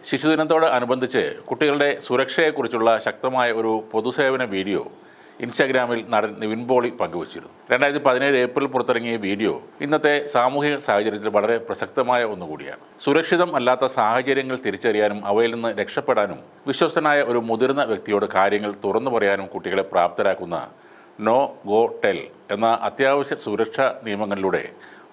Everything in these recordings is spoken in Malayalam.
ശിശുദിനത്തോട് അനുബന്ധിച്ച് കുട്ടികളുടെ സുരക്ഷയെക്കുറിച്ചുള്ള ശക്തമായ ഒരു പൊതുസേവന വീഡിയോ ഇൻസ്റ്റാഗ്രാമിൽ നടൻ നിവിൻ പോളി പങ്കുവച്ചിരുന്നു. 2017 ഏപ്രിൽ പുറത്തിറങ്ങിയ വീഡിയോ ഇന്നത്തെ സാമൂഹിക സാഹചര്യത്തിൽ വളരെ പ്രസക്തമായ ഒന്നുകൂടിയാണ്. സുരക്ഷിതം അല്ലാത്ത സാഹചര്യങ്ങൾ തിരിച്ചറിയാനും അവയിൽ നിന്ന് രക്ഷപ്പെടാനും വിശ്വസ്തനായ ഒരു മുതിർന്ന വ്യക്തിയോട് കാര്യങ്ങൾ തുറന്നു പറയാനും കുട്ടികളെ പ്രാപ്തരാക്കുന്ന നോ ഗോ ടെൽ എന്ന അത്യാവശ്യ സുരക്ഷാ നിയമങ്ങളിലൂടെ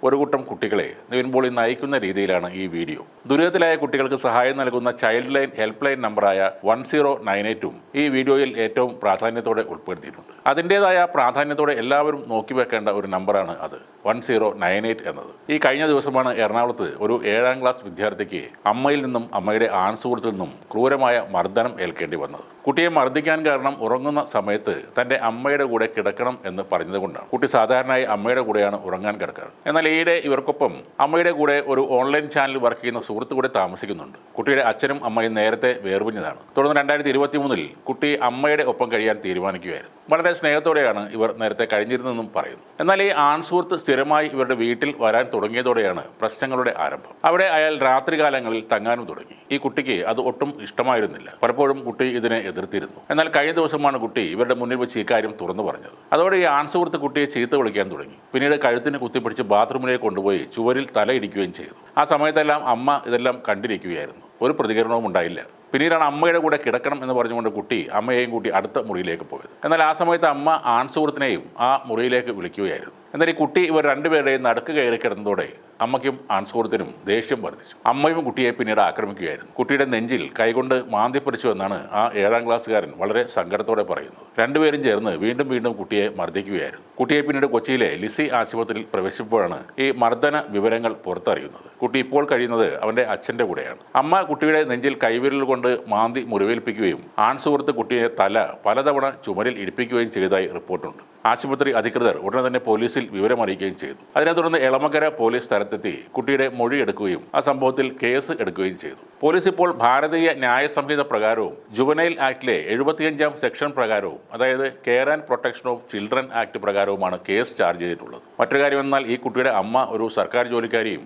ഒരു കൂട്ടം കുട്ടികളെ നിവിൻ പോളി നയിക്കുന്ന രീതിയിലാണ് ഈ വീഡിയോ. ദുരിതത്തിലായ കുട്ടികൾക്ക് സഹായം നൽകുന്ന ചൈൽഡ് ലൈൻ ഹെൽപ്പ് ലൈൻ നമ്പറായ 1098ഉം ഈ വീഡിയോയിൽ ഏറ്റവും പ്രാധാന്യത്തോടെ ഉൾപ്പെടുത്തിയിട്ടുണ്ട്. അതിൻ്റേതായ പ്രാധാന്യത്തോടെ എല്ലാവരും നോക്കിവെക്കേണ്ട ഒരു നമ്പറാണ് അത്, 1098 എന്നത്. ഈ കഴിഞ്ഞ ദിവസമാണ് എറണാകുളത്ത് ഒരു 7ാം ക്ലാസ് വിദ്യാർത്ഥിക്ക് അമ്മയിൽ നിന്നും അമ്മയുടെ ആൺസുഹൃത്തിൽ നിന്നും ക്രൂരമായ മർദ്ദനം ഏൽക്കേണ്ടി വന്നത്. കുട്ടിയെ മർദ്ദിക്കാൻ കാരണം ഉറങ്ങുന്ന സമയത്ത് തൻ്റെ അമ്മയുടെ കൂടെ കിടക്കണം എന്ന് പറഞ്ഞതുകൊണ്ടാണ്. കുട്ടി സാധാരണയായി അമ്മയുടെ കൂടെയാണ് ഉറങ്ങാൻ കിടക്കാറ്. എന്നാൽ ഈയിടെ ഇവർക്കൊപ്പം അമ്മയുടെ കൂടെ ഒരു ഓൺലൈൻ ചാനൽ വർക്ക് ചെയ്യുന്ന സുഹൃത്ത് കൂടെ താമസിക്കുന്നുണ്ട്. കുട്ടിയുടെ അച്ഛനും അമ്മയും നേരത്തെ വേർപിരിഞ്ഞതാണ്. തുടർന്ന് 2023 കുട്ടി അമ്മയുടെ ഒപ്പം കഴിയാൻ തീരുമാനിക്കുകയായിരുന്നു. വളരെ സ്നേഹത്തോടെയാണ് ഇവർ നേരത്തെ കഴിഞ്ഞിരുന്നതെന്നും പറയുന്നു. എന്നാൽ ഈ ആൺസുഹൃത്ത് സ്ഥിരമായി ഇവരുടെ വീട്ടിൽ വരാൻ തുടങ്ങിയതോടെയാണ് പ്രശ്നങ്ങളുടെ ആരംഭം. അവിടെ അയാൾ രാത്രികാലങ്ങളിൽ തങ്ങാനും തുടങ്ങി. ഈ കുട്ടിക്ക് അത് ഒട്ടും ഇഷ്ടമായിരുന്നില്ല. പലപ്പോഴും കുട്ടി ഇതിനെ എതിർത്തിരുന്നു. എന്നാൽ കഴിഞ്ഞ ദിവസമാണ് കുട്ടി ഇവരുടെ മുന്നിൽ വെച്ച് ഈ കാര്യം തുറന്നു പറഞ്ഞത്. അതോടെ ഈ ആൺസുഹൃത്ത് കുട്ടിയെ ചീത്ത വിളിക്കാൻ തുടങ്ങി. പിന്നീട് കഴുത്തിന് കുത്തിപ്പിടിച്ച് ബാത്റൂമിലേക്ക് കൊണ്ടുപോയി ചുവരിൽ തലയിടിക്കുകയും ചെയ്തു. ആ സമയത്തെല്ലാം അമ്മ ഇതെല്ലാം കണ്ടിരിക്കുകയായിരുന്നു. ഒരു പ്രതികരണവും ഉണ്ടായില്ല. പിന്നീടാണ് അമ്മയുടെ കൂടെ കിടക്കണം എന്ന് പറഞ്ഞുകൊണ്ട് കുട്ടി അമ്മയെയും കൂട്ടി അടുത്ത മുറിയിലേക്ക് പോയത്. എന്നാൽ ആ സമയത്ത് അമ്മ ആൺസുഹൃത്തിനെയും ആ മുറിയിലേക്ക് വിളിക്കുകയായിരുന്നു. എന്നാൽ ഈ കുട്ടി ഇവർ രണ്ടുപേരുടെയും നടുക്ക് കയറി കിടന്നതോടെ അമ്മയ്ക്കും ആൺസുഹൃത്തിനും ദേഷ്യം വർദ്ധിച്ചു. അമ്മയും കുട്ടിയെ പിന്നീട് ആക്രമിക്കുകയായിരുന്നു. കുട്ടിയുടെ നെഞ്ചിൽ കൈകൊണ്ട് മാന്തിപ്പറിച്ചു എന്നാണ് ആ 7ാം ക്ലാസ്സുകാരൻ വളരെ സങ്കടത്തോടെ പറയുന്നത്. രണ്ടുപേരും ചേർന്ന് വീണ്ടും വീണ്ടും കുട്ടിയെ മർദ്ദിക്കുകയായിരുന്നു. കുട്ടിയെ പിന്നീട് കൊച്ചിയിലെ ലിസി ആശുപത്രിയിൽ പ്രവേശിച്ചപ്പോഴാണ് ഈ മർദ്ദന വിവരങ്ങൾ പുറത്തറിയുന്നത്. കുട്ടി ഇപ്പോൾ കഴിയുന്നത് അവൻ്റെ അച്ഛൻ്റെ കൂടെയാണ്. അമ്മ കുട്ടിയുടെ നെഞ്ചിൽ കൈവിരൽ കൊണ്ട് മാന്തി മുറിവേൽപ്പിക്കുകയും ആൺസുഹൃത്ത് കുട്ടിയെ തല പലതവണ ചുമരിൽ ഇടിപ്പിക്കുകയും ചെയ്തതായി റിപ്പോർട്ടുണ്ട്. ആശുപത്രി അധികൃതർ ഉടനെ തന്നെ പോലീസിൽ വിവരമറിയിക്കുകയും ചെയ്തു. അതിനെ തുടർന്ന് എളമക്കര പോലീസ് സ്ഥലത്തെത്തി കുട്ടിയുടെ മൊഴി എടുക്കുകയും ആ സംഭവത്തിൽ കേസ് എടുക്കുകയും ചെയ്തു. പോലീസ് ഇപ്പോൾ ഭാരതീയ ന്യായ സംഹിത പ്രകാരവും ജുവനൈൽ ആക്ടിലെ 75ാം സെക്ഷൻ പ്രകാരവും, അതായത് care and protection of children act പ്രകാരവുമാണ് കേസ് ചാർജ് ചെയ്തിട്ടുള്ളത്. മറ്റൊരു കാര്യമെന്നാൽ ഈ കുട്ടിയുടെ അമ്മ ഒരു സർക്കാർ ജോലിക്കാരിയും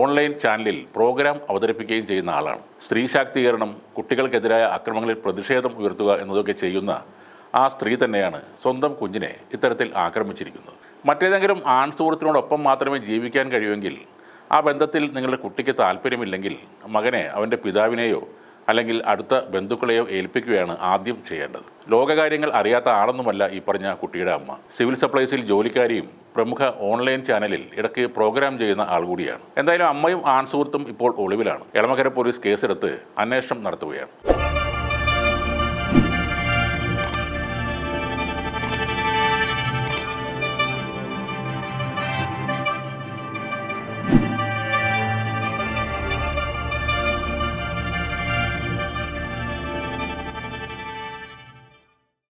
ഓൺലൈൻ ചാനലിൽ പ്രോഗ്രാം അവതരിപ്പിക്കുകയും ചെയ്യുന്ന ആളാണ്. സ്ത്രീ ശാക്തീകരണം, കുട്ടികൾക്കെതിരായ അക്രമങ്ങളിൽ പ്രതിഷേധം ഉയർത്തുക എന്നതൊക്കെ ചെയ്യുന്ന ആ സ്ത്രീ തന്നെയാണ് സ്വന്തം കുഞ്ഞിനെ ഇത്തരത്തിൽ ആക്രമിച്ചിരിക്കുന്നത്. മറ്റേതെങ്കിലും ആൺസുഹൃത്തിനോടൊപ്പം മാത്രമേ ജീവിക്കാൻ കഴിയുമെങ്കിൽ, ആ ബന്ധത്തിൽ നിങ്ങളുടെ കുട്ടിക്ക് താല്പര്യമില്ലെങ്കിൽ മകനെ അവൻ്റെ പിതാവിനെയോ അല്ലെങ്കിൽ അടുത്ത ബന്ധുക്കളെയോ ഏൽപ്പിക്കുകയാണ് ആദ്യം ചെയ്യേണ്ടത്. ലോകകാര്യങ്ങൾ അറിയാത്ത ആളൊന്നുമല്ല ഈ പറഞ്ഞ കുട്ടിയുടെ അമ്മ. സിവിൽ സപ്ലൈസിൽ ജോലിക്കാരിയും പ്രമുഖ ഓൺലൈൻ ചാനലിൽ ഇടയ്ക്ക് പ്രോഗ്രാം ചെയ്യുന്ന ആൾ കൂടിയാണ്. എന്തായാലും അമ്മയും ആൺസുഹൃത്തും ഇപ്പോൾ ഒളിവിലാണ്. എളമക്കര പോലീസ് കേസെടുത്ത് അന്വേഷണം നടത്തുകയാണ്.